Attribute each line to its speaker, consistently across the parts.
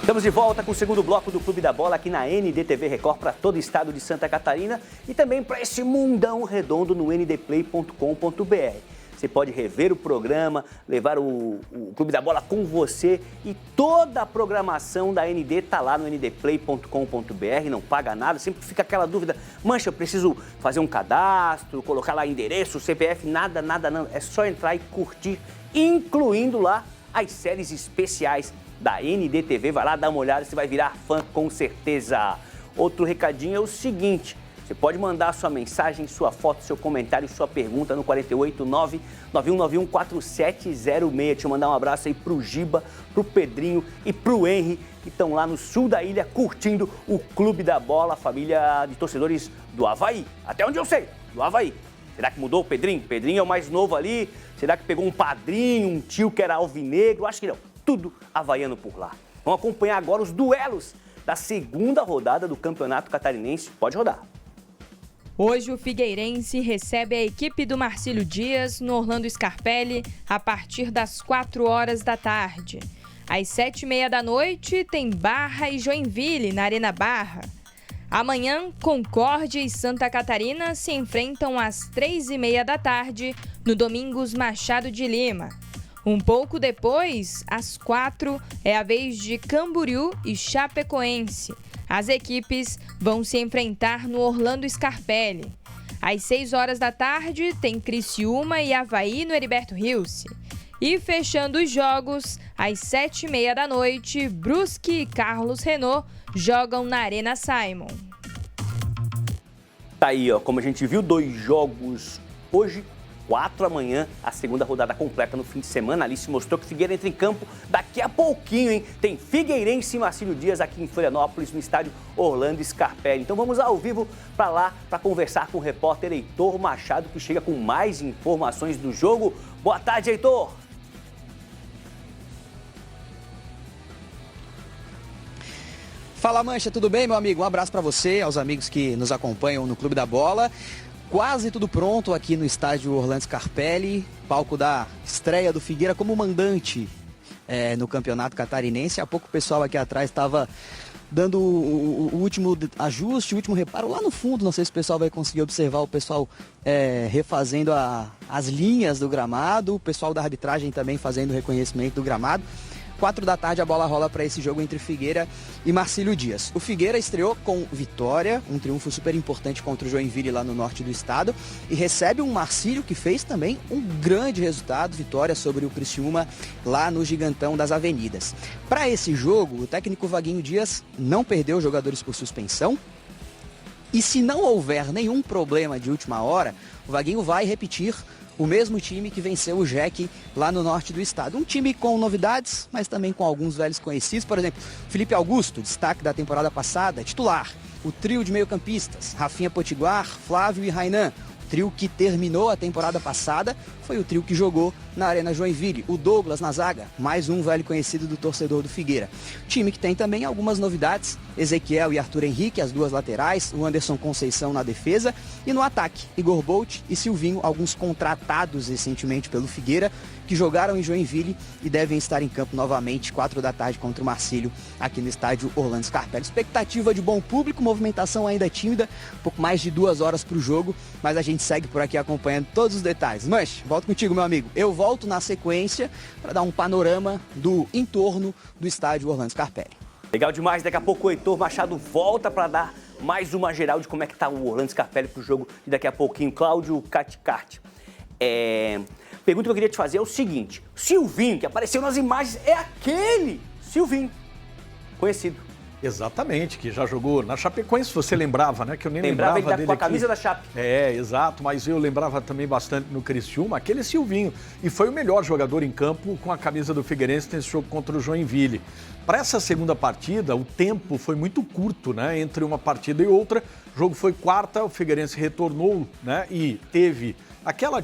Speaker 1: Estamos de volta com o segundo bloco do Clube da Bola aqui na NDTV Record para todo o estado de Santa Catarina e também para esse mundão redondo no ndplay.com.br. Você pode rever o programa, levar o Clube da Bola com você e toda a programação da ND está lá no ndplay.com.br, não paga nada, sempre fica aquela dúvida, mancha, eu preciso fazer um cadastro, colocar lá endereço, CPF, nada, não, é só entrar e curtir, incluindo lá as séries especiais da NDTV, vai lá dar uma olhada, você vai virar fã com certeza. Outro recadinho é o seguinte, você pode mandar sua mensagem, sua foto, seu comentário, sua pergunta no 489-9191-4706. Deixa eu mandar um abraço aí pro Giba, pro Pedrinho e pro Henry, que estão lá no sul da ilha curtindo o Clube da Bola, a família de torcedores do Avaí. Até onde eu sei, do Avaí. Será que mudou o Pedrinho? Pedrinho é o mais novo ali. Será que pegou um padrinho, um tio que era alvinegro? Acho que não. Tudo havaiano por lá. Vamos acompanhar agora os duelos da segunda rodada do Campeonato Catarinense. Pode rodar.
Speaker 2: Hoje o Figueirense recebe a equipe do Marcílio Dias no Orlando Scarpelli a partir das 4 horas da tarde. Às 7h30 da noite tem Barra e Joinville na Arena Barra. Amanhã, Concórdia e Santa Catarina se enfrentam às 3h30 da tarde no Domingos Machado de Lima. Um pouco depois, às 4, é a vez de Camboriú e Chapecoense. As equipes vão se enfrentar no Orlando Scarpelli. Às 6 horas da tarde, tem Criciúma e Avaí no Heriberto Rilse. E fechando os jogos, às 7h30 da noite, Brusque e Carlos Renault jogam na Arena Simon.
Speaker 1: Tá aí, ó, como a gente viu, 2 jogos hoje, 4 amanhã, a segunda rodada completa no fim de semana. A Alice mostrou que o Figueira entra em campo daqui a pouquinho, hein? Tem Figueirense e Marcílio Dias aqui em Florianópolis, no estádio Orlando Scarpelli. Então vamos ao vivo para lá para conversar com o repórter Heitor Machado, que chega com mais informações do jogo. Boa tarde, Heitor!
Speaker 3: Fala, Mancha, tudo bem, meu amigo? Um abraço para você, aos amigos que nos acompanham no Clube da Bola. Quase tudo pronto aqui no estádio Orlando Scarpelli, palco da estreia do Figueira como mandante no Campeonato Catarinense. Há pouco o pessoal aqui atrás estava dando o último ajuste, o último reparo lá no fundo. Não sei se o pessoal vai conseguir observar o pessoal refazendo as linhas do gramado, o pessoal da arbitragem também fazendo o reconhecimento do gramado. 4 da tarde a bola rola para esse jogo entre Figueira e Marcílio Dias. O Figueira estreou com vitória, um triunfo super importante contra o Joinville lá no norte do estado, e recebe um Marcílio que fez também um grande resultado, vitória sobre o Criciúma lá no Gigantão das Avenidas. Para esse jogo, o técnico Vaguinho Dias não perdeu jogadores por suspensão, e se não houver nenhum problema de última hora, o Vaguinho vai repetir o mesmo time que venceu o Jack lá no norte do estado. Um time com novidades, mas também com alguns velhos conhecidos. Por exemplo, Felipe Augusto, destaque da temporada passada, titular. O trio de meio-campistas, Rafinha Potiguar, Flávio e Rainan. O trio que terminou a temporada passada foi o trio que jogou na Arena Joinville. O Douglas na zaga, mais um velho conhecido do torcedor do Figueira. Time que tem também algumas novidades. Ezequiel e Arthur Henrique, as duas laterais. O Anderson Conceição na defesa. E no ataque, Igor Bolt e Silvinho, alguns contratados recentemente pelo Figueira, que jogaram em Joinville e devem estar em campo novamente, 4 da tarde contra o Marcílio, aqui no estádio Orlando Scarpelli. Expectativa de bom público, movimentação ainda tímida, um pouco mais de 2 horas para o jogo, mas a gente segue por aqui acompanhando todos os detalhes. Manche, volto contigo, meu amigo. Eu volto na sequência para dar um panorama do entorno do estádio Orlando Scarpelli.
Speaker 1: Legal demais, daqui a pouco o Heitor Machado volta para dar mais uma geral de como é que tá o Orlando Scarpelli pro jogo e daqui a pouquinho, Cláudio Caticarte. Pergunta que eu queria te fazer é o seguinte, Silvinho, que apareceu nas imagens, é aquele Silvinho, conhecido.
Speaker 4: Exatamente, que já jogou na Chapecoense, você lembrava, né? Que eu nem lembrava
Speaker 1: ele
Speaker 4: dele
Speaker 1: com a
Speaker 4: aqui.
Speaker 1: Camisa da Chape.
Speaker 4: Exato, mas eu lembrava também bastante no Criciúma, aquele Silvinho. E foi o melhor jogador em campo com a camisa do Figueirense nesse jogo contra o Joinville. Para essa segunda partida, o tempo foi muito curto, né? Entre uma partida e outra. O jogo foi quarta, o Figueirense retornou, né? E teve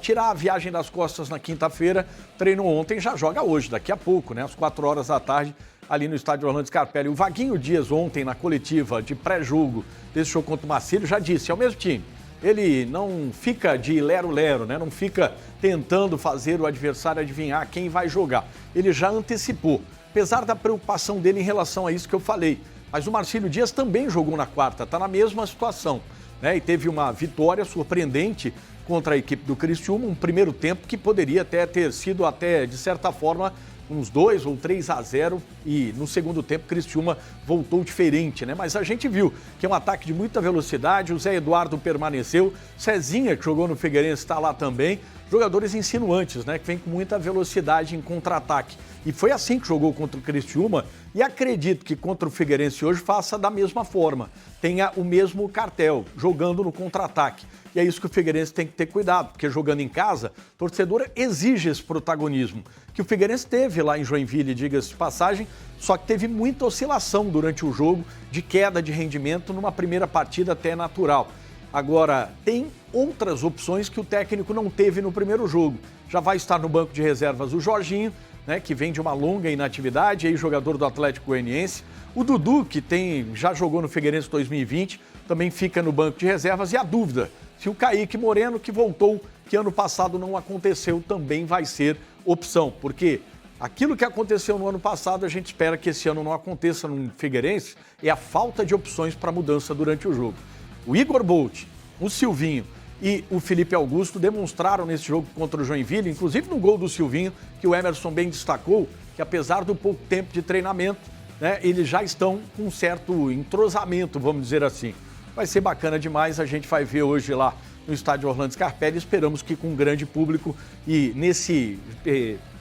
Speaker 4: tirar a viagem das costas na quinta-feira, treinou ontem, já joga hoje, daqui a pouco, né? Às 4 horas da tarde, ali no estádio Orlando Scarpelli. O Vaguinho Dias ontem, na coletiva de pré-jogo desse jogo contra o Marcílio, já disse, é o mesmo time. Ele não fica de lero-lero, né? Não fica tentando fazer o adversário adivinhar quem vai jogar. Ele já antecipou. apesar da preocupação dele em relação a isso que eu falei. Mas o Marcílio Dias também jogou na quarta, está na mesma situação, né? E teve uma vitória surpreendente contra a equipe do Criciúma, um primeiro tempo que poderia até ter sido, de certa forma, uns 2 ou 3-0, e no segundo tempo o Criciúma voltou diferente, né? Mas a gente viu que é um ataque de muita velocidade, o Zé Eduardo permaneceu, Cezinha, que jogou no Figueirense, está lá também, jogadores insinuantes, né? Que vem com muita velocidade em contra-ataque. E foi assim que jogou contra o Criciúma, e acredito que contra o Figueirense hoje faça da mesma forma, tenha o mesmo cartel, jogando no contra-ataque. E é isso que o Figueirense tem que ter cuidado, porque jogando em casa, o torcedor exige esse protagonismo, que o Figueirense teve lá em Joinville, diga-se de passagem, só que teve muita oscilação durante o jogo, de queda de rendimento numa primeira partida até natural. Agora, tem outras opções que o técnico não teve no primeiro jogo. Já vai estar no banco de reservas o Jorginho, né, que vem de uma longa inatividade, aí jogador do Atlético Goianiense. O Dudu, que já jogou no Figueirense 2020, também fica no banco de reservas. E a dúvida, se o Kaique Moreno, que voltou, que ano passado não aconteceu, também vai ser opção. Porque aquilo que aconteceu no ano passado, a gente espera que esse ano não aconteça no Figueirense, é a falta de opções para mudança durante o jogo. O Igor Bolt, o Silvinho e o Felipe Augusto demonstraram nesse jogo contra o Joinville, inclusive no gol do Silvinho, que o Emerson bem destacou, que apesar do pouco tempo de treinamento, né, eles já estão com um certo entrosamento, vamos dizer assim. Vai ser bacana demais, a gente vai ver hoje lá no estádio Orlando Scarpelli, esperamos que com um grande público, e nesse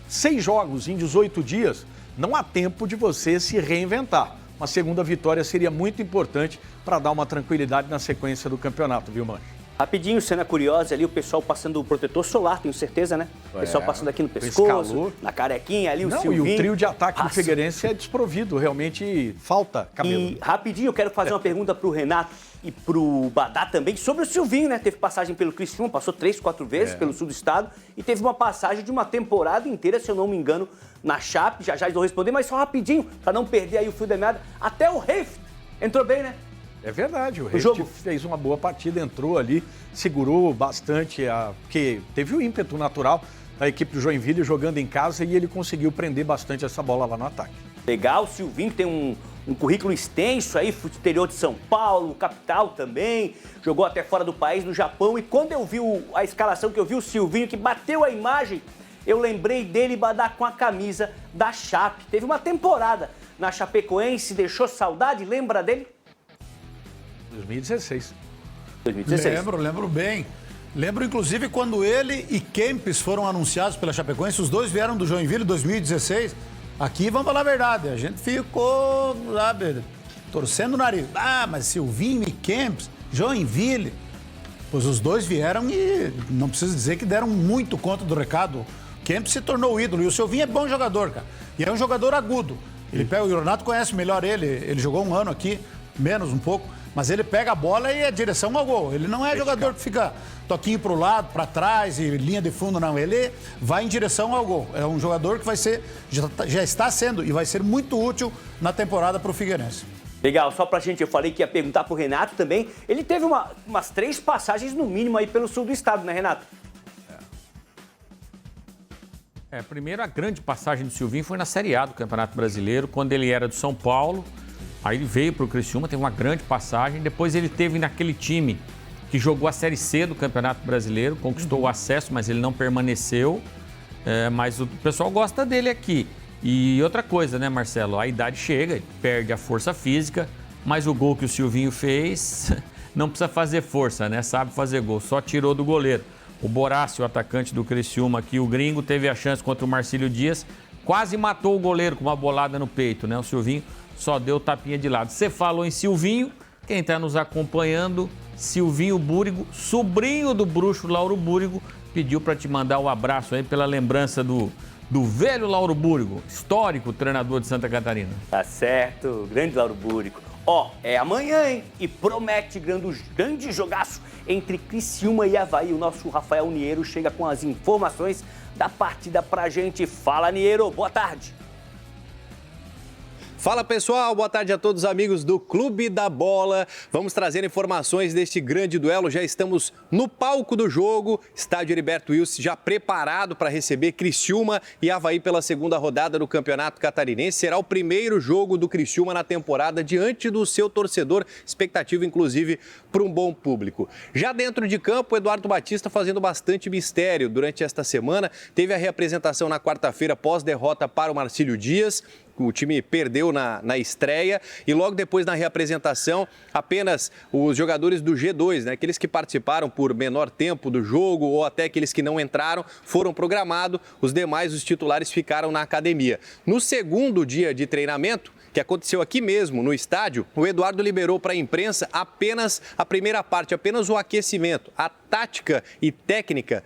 Speaker 4: 6 jogos em 18 dias, não há tempo de você se reinventar. Uma segunda vitória seria muito importante para dar uma tranquilidade na sequência do campeonato, viu, Mancha?
Speaker 1: Rapidinho, cena curiosa ali, o pessoal passando o protetor solar, tenho certeza, né? O pessoal passando aqui no pescoço, na carequinha ali, o Silvinho.
Speaker 4: E o trio de ataque do Figueirense é desprovido, realmente falta cabelo.
Speaker 1: E rapidinho, eu quero fazer uma pergunta pro Renato e pro Badá também sobre o Silvinho, né? Teve passagem pelo Criciúma, passou 3, 4 vezes pelo sul do estado e teve uma passagem de uma temporada inteira, se eu não me engano, na Chape. Já eles vão responder, mas só rapidinho, para não perder aí o fio da meada. Até o Reift entrou bem, né?
Speaker 4: É verdade, o Reift fez uma boa partida, entrou ali, segurou bastante, porque teve o ímpeto natural da equipe do Joinville jogando em casa e ele conseguiu prender bastante essa bola lá no ataque.
Speaker 1: Legal, o Silvinho tem um currículo extenso aí, exterior de São Paulo, capital também, jogou até fora do país, no Japão, e quando eu vi a escalação, que eu vi o Silvinho, que bateu a imagem, eu lembrei dele badar com a camisa da Chape. Teve uma temporada na Chapecoense, deixou saudade, lembra dele?
Speaker 4: 2016.
Speaker 5: Lembro bem. Lembro, inclusive, quando ele e Kempis foram anunciados pela Chapecoense, os dois vieram do Joinville em 2016. Aqui, vamos falar a verdade, a gente ficou, sabe, torcendo o nariz. Ah, mas Silvinho e Kempis, Joinville. Pois os dois vieram e não preciso dizer que deram muito conta do recado. Kempis se tornou ídolo e o Silvinho é bom jogador, cara. E é um jogador agudo. Ele pega, o Renato conhece melhor ele jogou um ano aqui, menos um pouco. Mas ele pega a bola e é direção ao gol. Ele não é jogador que fica toquinho pro lado, para trás e linha de fundo, não. Ele vai em direção ao gol. É um jogador que vai ser, já está sendo e vai ser muito útil na temporada para o Figueirense.
Speaker 1: Legal, só pra gente, eu falei que ia perguntar pro Renato também. Ele teve umas 3 passagens no mínimo aí pelo sul do estado, né, Renato?
Speaker 6: Primeiro, a grande passagem do Silvinho foi na Série A do Campeonato Brasileiro, quando ele era do São Paulo. Aí ele veio para o Criciúma, teve uma grande passagem. Depois ele teve naquele time que jogou a Série C do Campeonato Brasileiro, conquistou o acesso, mas ele não permaneceu. Mas o pessoal gosta dele aqui. E outra coisa, né, Marcelo? A idade chega, ele perde a força física, mas o gol que o Silvinho fez não precisa fazer força, né? Sabe fazer gol, só tirou do goleiro. O Borácio, o atacante do Criciúma aqui, o gringo, teve a chance contra o Marcílio Dias, quase matou o goleiro com uma bolada no peito, né? O Silvinho só deu tapinha de lado. Você falou em Silvinho, quem está nos acompanhando, Silvinho Búrigo, sobrinho do bruxo Lauro Búrigo, pediu para te mandar um abraço aí pela lembrança do velho Lauro Búrigo, histórico treinador de Santa Catarina.
Speaker 1: Tá certo, grande Lauro Búrigo. É amanhã, hein? E promete grande jogaço entre Criciúma e Avaí. O nosso Rafael Niero chega com as informações da partida pra gente. Fala, Niero, boa tarde.
Speaker 7: Fala pessoal, boa tarde a todos os amigos do Clube da Bola. Vamos trazer informações deste grande duelo. Já estamos no palco do jogo, estádio Heriberto Wilson já preparado para receber Criciúma e Avaí pela segunda rodada do Campeonato Catarinense. Será o primeiro jogo do Criciúma na temporada diante do seu torcedor, expectativa inclusive para um bom público. Já dentro de campo, o Eduardo Batista fazendo bastante mistério durante esta semana. Teve a reapresentação na quarta-feira pós-derrota para o Marcílio Dias. O time perdeu na estreia e logo depois na reapresentação, apenas os jogadores do G2, né, aqueles que participaram por menor tempo do jogo ou até aqueles que não entraram, foram programados. Os demais, os titulares, ficaram na academia. No segundo dia de treinamento, que aconteceu aqui mesmo no estádio, o Eduardo liberou para a imprensa apenas a primeira parte, apenas o aquecimento. A tática e técnica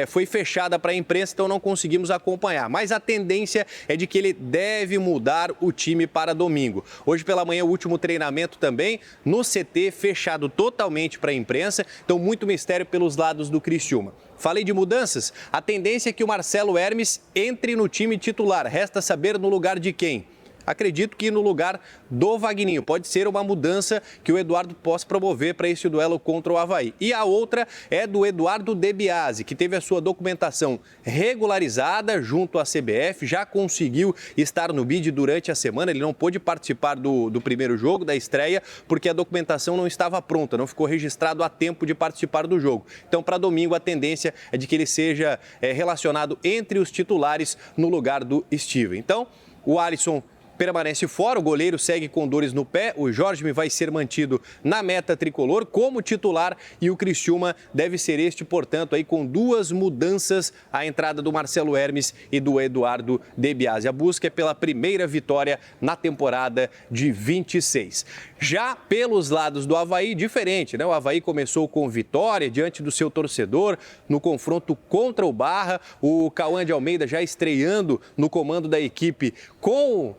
Speaker 7: foi fechada para a imprensa, então não conseguimos acompanhar. Mas a tendência é de que ele deve mudar o time para domingo. Hoje pela manhã, o último treinamento também no CT, fechado totalmente para a imprensa, então muito mistério pelos lados do Criciúma. Falei de mudanças, a tendência é que o Marcelo Hermes entre no time titular. Resta saber no lugar de quem. Acredito que no lugar do Vagninho. Pode ser uma mudança que o Eduardo possa promover para esse duelo contra o Avaí. E a outra é do Eduardo De Biasi, que teve a sua documentação regularizada junto à CBF, já conseguiu estar no BID durante a semana. Ele não pôde participar do primeiro jogo, da estreia, porque a documentação não estava pronta, não ficou registrado a tempo de participar do jogo. Então, para domingo, a tendência é de que ele seja relacionado entre os titulares no lugar do Steven. Então, o Alisson permanece fora, o goleiro segue com dores no pé, o Jorge vai ser mantido na meta tricolor como titular e o Criciúma deve ser este, portanto, aí com duas mudanças, a entrada do Marcelo Hermes e do Eduardo De Biasi. A busca é pela primeira vitória na temporada de 26. Já pelos lados do Avaí, diferente, né? O Avaí começou com vitória diante do seu torcedor no confronto contra o Barra, o Cauã de Almeida já estreando no comando da equipe com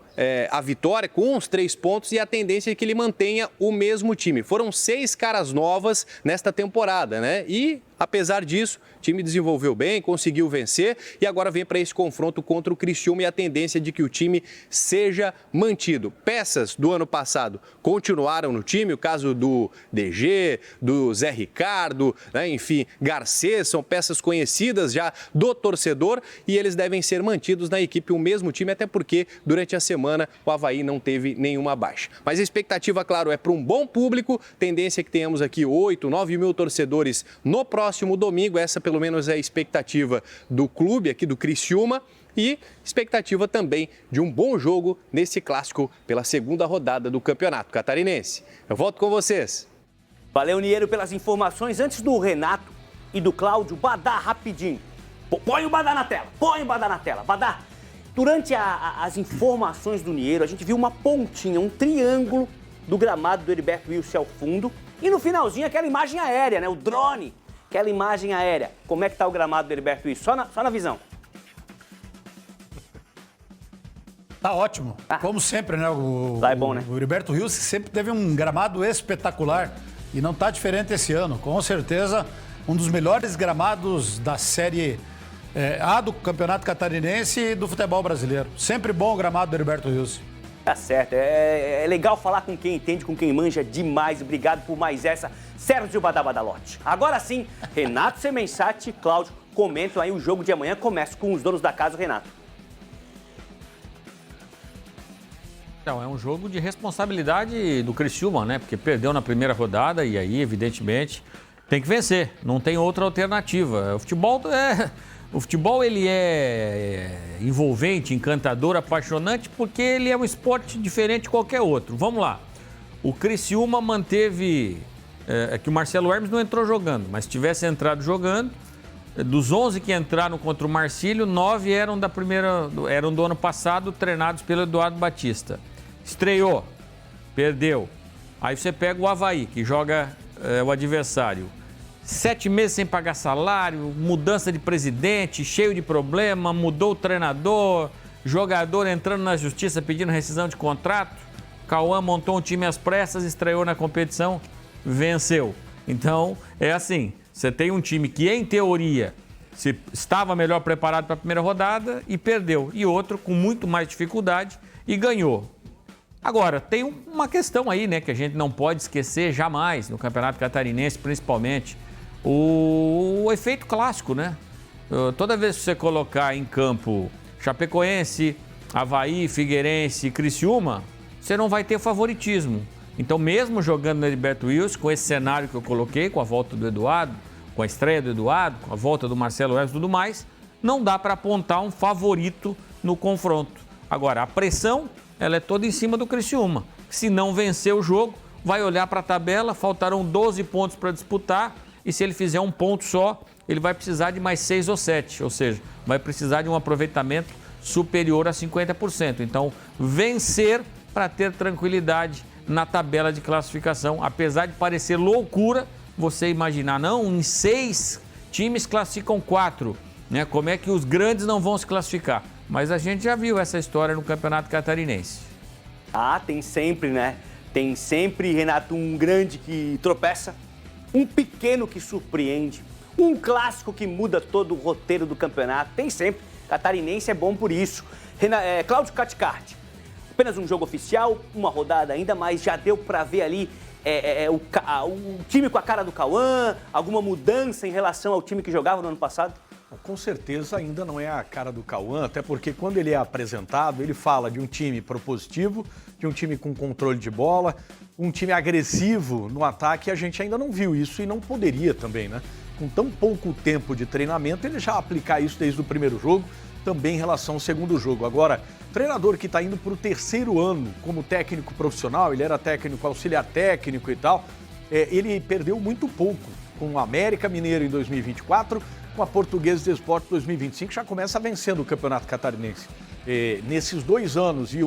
Speaker 7: a vitória, com os 3 pontos, e a tendência é que ele mantenha o mesmo time. Foram 6 caras novas nesta temporada, né? E, apesar disso, o time desenvolveu bem, conseguiu vencer e agora vem para esse confronto contra o Criciúma e a tendência é de que o time seja mantido. Peças do ano passado continuaram no time, o caso do DG, do Zé Ricardo, né? Enfim, Garcês, são peças conhecidas já do torcedor e eles devem ser mantidos na equipe, o mesmo time, até porque durante a semana o Avaí não teve nenhuma baixa. Mas a expectativa, claro, é para um bom público, tendência é que tenhamos aqui 8, 9 mil torcedores no próximo domingo, essa pelo menos é a expectativa do clube aqui do Criciúma e expectativa também de um bom jogo nesse clássico pela segunda rodada do Campeonato Catarinense. Eu volto com vocês.
Speaker 1: Valeu, Niero, pelas informações. Antes do Renato e do Cláudio, Badá, rapidinho. Põe o Badá na tela, Badá. Durante as informações do Niero, a gente viu uma pontinha, um triângulo do gramado do Heriberto Wilson ao fundo. E no finalzinho, aquela imagem aérea, né? O drone, aquela imagem aérea. Como é que tá o gramado do Heriberto Wilson? Só na visão.
Speaker 5: Tá ótimo. Como sempre, né?
Speaker 1: Lá é bom, né?
Speaker 5: O Heriberto Wilson sempre teve um gramado espetacular. E não tá diferente esse ano. Com certeza, um dos melhores gramados da Série A do Campeonato Catarinense e do futebol brasileiro. Sempre bom o gramado do Heriberto Wilson.
Speaker 1: Tá certo, é legal falar com quem entende, com quem manja demais. Obrigado por mais essa, Sérgio Badabadalote. Agora sim, Renato Semensati e Cláudio comentam aí o jogo de amanhã. Começa com os donos da casa, Renato.
Speaker 6: Então, é um jogo de responsabilidade do Criciúma, né? Porque perdeu na primeira rodada e aí, evidentemente, tem que vencer. Não tem outra alternativa. O futebol ele é envolvente, encantador, apaixonante, porque ele é um esporte diferente de qualquer outro. Vamos lá. O Criciúma manteve... que o Marcelo Hermes não entrou jogando, mas se tivesse entrado jogando, dos 11 que entraram contra o Marcílio, 9 eram do ano passado, treinados pelo Eduardo Batista. Estreou, perdeu. Aí você pega o Avaí, que joga o adversário. 7 meses sem pagar salário, mudança de presidente, cheio de problema, mudou o treinador, jogador entrando na justiça pedindo rescisão de contrato. Cauã montou um time às pressas, estreou na competição, venceu. Então, é assim, você tem um time que, em teoria, estava melhor preparado para a primeira rodada e perdeu. E outro com muito mais dificuldade e ganhou. Agora, tem uma questão aí, né, que a gente não pode esquecer jamais, no Campeonato Catarinense principalmente, o efeito clássico, né? Toda vez que você colocar em campo Chapecoense, Avaí, Figueirense e Criciúma, você não vai ter favoritismo. Então, mesmo jogando no Heriberto Wilson, com esse cenário que eu coloquei, com a volta do Eduardo, com a estreia do Eduardo, com a volta do Marcelo Hermes e tudo mais, não dá para apontar um favorito no confronto. Agora, a pressão, ela é toda em cima do Criciúma. Se não vencer o jogo, vai olhar para a tabela, faltarão 12 pontos para disputar, e se ele fizer um ponto só, ele vai precisar de mais 6 ou 7, ou seja, vai precisar de um aproveitamento superior a 50%. Então, vencer para ter tranquilidade na tabela de classificação. Apesar de parecer loucura você imaginar, não, em 6 times classificam 4, né? Como é que os grandes não vão se classificar? Mas a gente já viu essa história no Campeonato Catarinense.
Speaker 1: Ah, tem sempre, né? Tem sempre, Renato, um grande que tropeça, um pequeno que surpreende, um clássico que muda todo o roteiro do campeonato. Tem sempre. Catarinense é bom por isso. Cláudio Caticarte, apenas um jogo oficial, uma rodada ainda, mas já deu para ver ali o time com a cara do Cauã, alguma mudança em relação ao time que jogava no ano passado?
Speaker 4: Com certeza ainda não é a cara do Cauã, até porque quando ele é apresentado, ele fala de um time propositivo, de um time com controle de bola, um time agressivo no ataque. A gente ainda não viu isso e não poderia também, né? Com tão pouco tempo de treinamento, ele já aplicar isso desde o primeiro jogo, também em relação ao segundo jogo. Agora, treinador que está indo para o 3º ano como técnico profissional, ele era técnico, auxiliar técnico e tal, ele perdeu muito pouco com o América Mineiro em 2024, com a Portuguesa de Esporte 2025, já começa vencendo o Campeonato Catarinense. Nesses 2 anos e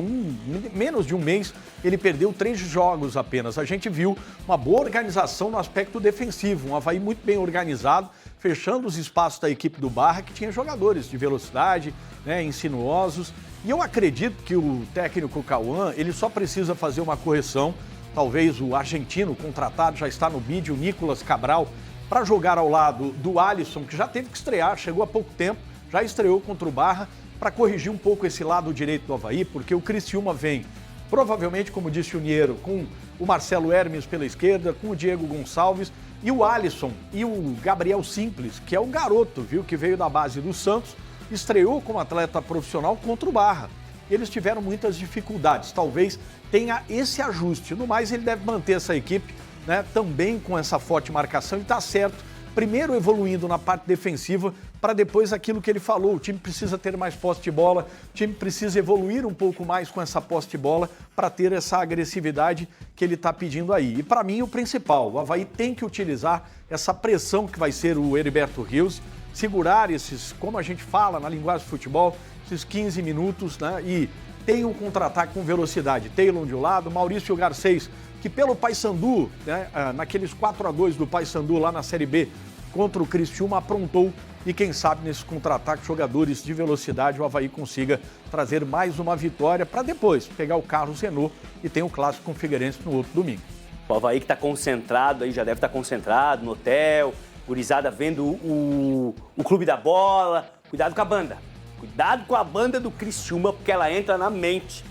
Speaker 4: menos de um mês, ele perdeu 3 jogos apenas. A gente viu uma boa organização no aspecto defensivo, um Avaí muito bem organizado, fechando os espaços da equipe do Barra, que tinha jogadores de velocidade, né, insinuosos. E eu acredito que o técnico Cauã, ele só precisa fazer uma correção. Talvez o argentino contratado já está no bid, o Nicolas Cabral, para jogar ao lado do Alisson, que já teve que estrear, chegou há pouco tempo, já estreou contra o Barra, para corrigir um pouco esse lado direito do Avaí, porque o Criciúma vem, provavelmente, como disse o Niero, com o Marcelo Hermes pela esquerda, com o Diego Gonçalves e o Alisson e o Gabriel Simples, que é um garoto, viu, que veio da base do Santos, estreou como atleta profissional contra o Barra. Eles tiveram muitas dificuldades, talvez tenha esse ajuste. No mais, ele deve manter essa equipe, né, também com essa forte marcação, e está certo, primeiro evoluindo na parte defensiva, para depois aquilo que ele falou, o time precisa ter mais posse de bola, o time precisa evoluir um pouco mais com essa posse de bola para ter essa agressividade que ele está pedindo aí. E para mim o principal, o Avaí tem que utilizar essa pressão que vai ser o Heriberto Rios, segurar esses, como a gente fala na linguagem do futebol, esses 15 minutos, né, e tem um contra-ataque com velocidade. Taylor de um lado, Maurício Garcês, que pelo Paysandu, né, naqueles 4-2 do Paysandu lá na Série B contra o Criciúma, aprontou, e quem sabe nesse contra-ataque, jogadores de velocidade, o Avaí consiga trazer mais uma vitória para depois pegar o Carlos Renault e tem o clássico com o Figueirense no outro domingo.
Speaker 1: O Avaí que está concentrado, aí já deve estar concentrado no hotel, gurizada vendo o Clube da Bola. Cuidado com a banda. Cuidado com a banda do Criciúma, porque ela entra na mente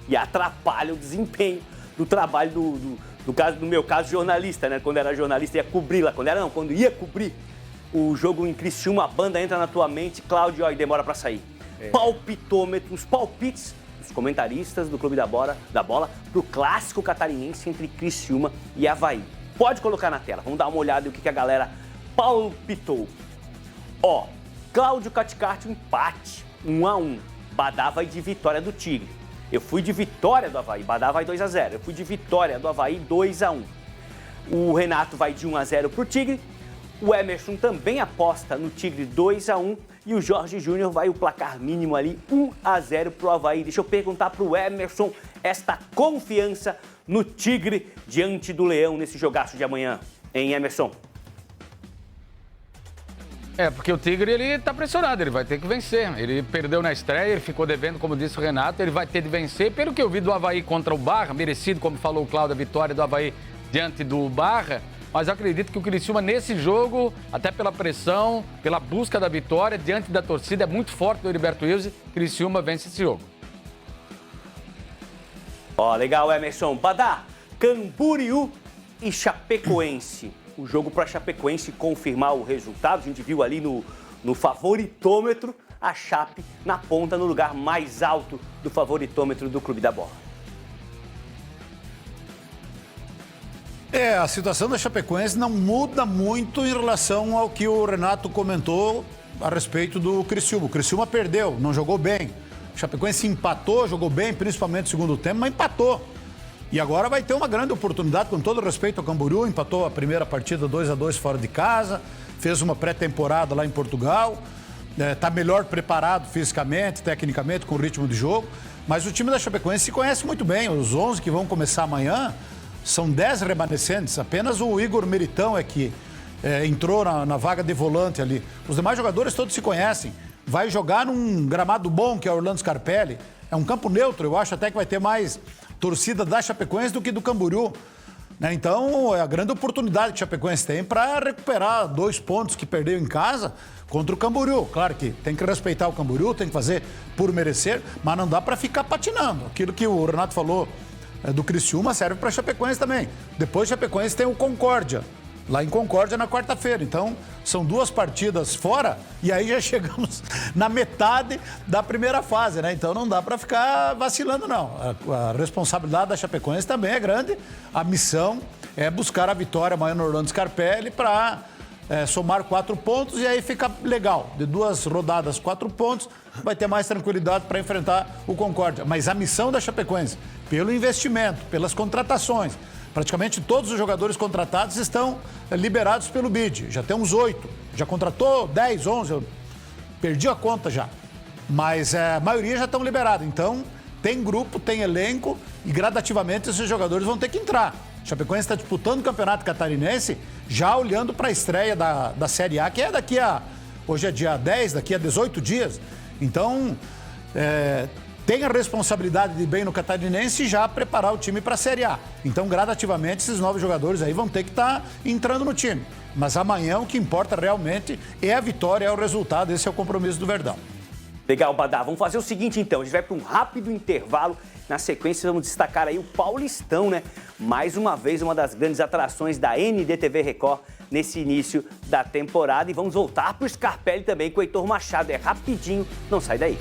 Speaker 1: e atrapalha o desempenho do trabalho no meu caso, jornalista, né? Quando era jornalista, ia cobrir lá. Quando ia cobrir o jogo em Criciúma, a banda entra na tua mente, Cláudio, ó, e demora pra sair. Palpitômetro, os palpites dos comentaristas do Clube da Bola pro clássico catarinense entre Criciúma e Avaí. Pode colocar na tela, vamos dar uma olhada no que a galera palpitou. Ó, Cláudio Caticarte, um empate, 1-1. Badá vai de vitória do Tigre. Eu fui de vitória do Avaí, Badá vai 2-0. Eu fui de vitória do Avaí, 2-1. O Renato vai de 1-0 pro Tigre. O Emerson também aposta no Tigre, 2-1. E o Jorge Júnior vai o placar mínimo ali, 1-0 pro Avaí. Deixa eu perguntar pro Emerson esta confiança no Tigre diante do Leão nesse jogaço de amanhã, hein, Emerson?
Speaker 8: Porque o Tigre, ele tá pressionado, ele vai ter que vencer. Ele perdeu na estreia, ele ficou devendo, como disse o Renato, ele vai ter de vencer. Pelo que eu vi do Avaí contra o Barra, merecido, como falou o Cláudio, a vitória do Avaí diante do Barra. Mas eu acredito que o Criciúma, nesse jogo, até pela pressão, pela busca da vitória, diante da torcida, é muito forte do Heriberto Wilson, Criciúma vence esse jogo.
Speaker 1: Ó, legal, Emerson. Badá, Camboriú e Chapecoense. O jogo para Chapecoense confirmar o resultado. A gente viu ali no favoritômetro a Chape na ponta, no lugar mais alto do favoritômetro do Clube da Bola.
Speaker 5: A situação da Chapecoense não muda muito em relação ao que o Renato comentou a respeito do Criciúma. O Criciúma perdeu, não jogou bem. O Chapecoense empatou, jogou bem, principalmente no segundo tempo, mas empatou. E agora vai ter uma grande oportunidade, com todo respeito ao Camboriú, empatou a primeira partida 2-2 fora de casa, fez uma pré-temporada lá em Portugal, está melhor preparado fisicamente, tecnicamente, com o ritmo de jogo, mas o time da Chapecoense se conhece muito bem. Os 11 que vão começar amanhã são 10 remanescentes, apenas o Igor Meritão é que entrou na vaga de volante ali. Os demais jogadores todos se conhecem. Vai jogar num gramado bom, que é o Orlando Scarpelli, é um campo neutro, eu acho até que vai ter mais torcida da Chapecoense do que do Camboriú. Então, é a grande oportunidade que a Chapecoense tem para recuperar 2 pontos que perdeu em casa contra o Camboriú. Claro que tem que respeitar o Camboriú, tem que fazer por merecer, mas não dá para ficar patinando. Aquilo que o Renato falou do Criciúma serve para a Chapecoense também. Depois, a Chapecoense tem o Concórdia, lá em Concórdia na quarta-feira. Então, são 2 partidas fora e aí já chegamos na metade da primeira fase, né? Então, não dá para ficar vacilando, não. A responsabilidade da Chapecoense também é grande. A missão é buscar a vitória amanhã no Orlando Scarpelli para somar 4 pontos e aí fica legal. De 2 rodadas, 4 pontos, vai ter mais tranquilidade para enfrentar o Concórdia. Mas a missão da Chapecoense, pelo investimento, pelas contratações, praticamente todos os jogadores contratados estão liberados pelo BID. Já tem uns 8. Já contratou 10, 11, eu perdi a conta já. Mas a maioria já estão liberados. Então, tem grupo, tem elenco e gradativamente esses jogadores vão ter que entrar. O Chapecoense está disputando o Campeonato Catarinense já olhando para a estreia da Série A, que é hoje é dia 10, daqui a 18 dias. Então, tem a responsabilidade de ir bem no Catarinense e já preparar o time para a Série A. Então, gradativamente, esses novos jogadores aí vão ter que estar entrando no time. Mas amanhã o que importa realmente é a vitória, é o resultado. Esse é o compromisso do Verdão.
Speaker 1: Legal, Badá. Vamos fazer o seguinte, então. A gente vai para um rápido intervalo. Na sequência, vamos destacar aí o Paulistão, né? Mais uma vez, uma das grandes atrações da NDTV Record nesse início da temporada. E vamos voltar para o Scarpelli também com o Heitor Machado. É rapidinho, não sai daí.